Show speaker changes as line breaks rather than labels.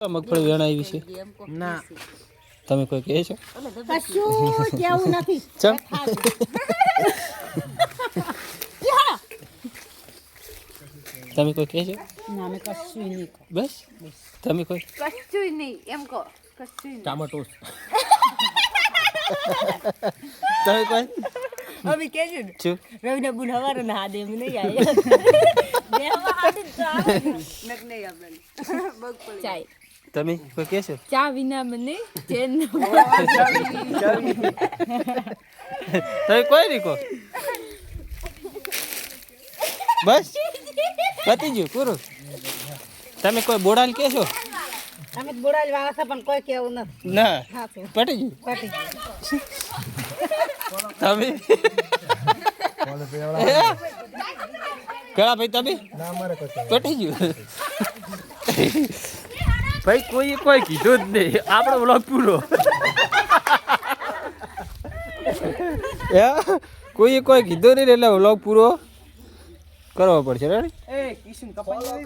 મગફળી વેણાઈ વિશે
ના
તમે કોઈ કહે છો
કશું કેવું નથી
ચમ તમે કોઈ કહે છો
ના અમે કશું નહીં કહો
બસ તમે કોઈ
કશું નહીં એમ કહો કશું નહીં
ટામેટોસ
તમે કોઈ
અમે કેજું
છું
રવિના બુન હવારે ના દે એમ નહીં આયા દેવા હાથે ચા
નક નહીં આપણે મગફળી
ચાય
તમે કોઈ કહે છો
ચા વિના મને ચેન ન
તમે કોઈ નહીં કહો બસ પતી ગયું પૂરું તમે કોઈ બોડાલ કહે છો
અમે બોડાલ વાળા છે પણ કોઈ કેવું નથી
ના
હાચું
પતી ગયું
પટી
તમે કેળા ભાઈ તમે પટી ગયું ભાઈ કોઈ કીધું જ નહીં આપણો બ્લોગ પૂરો કોઈ કીધું નહીં એટલે બ્લોગ પૂરો કરવો પડશે રેડી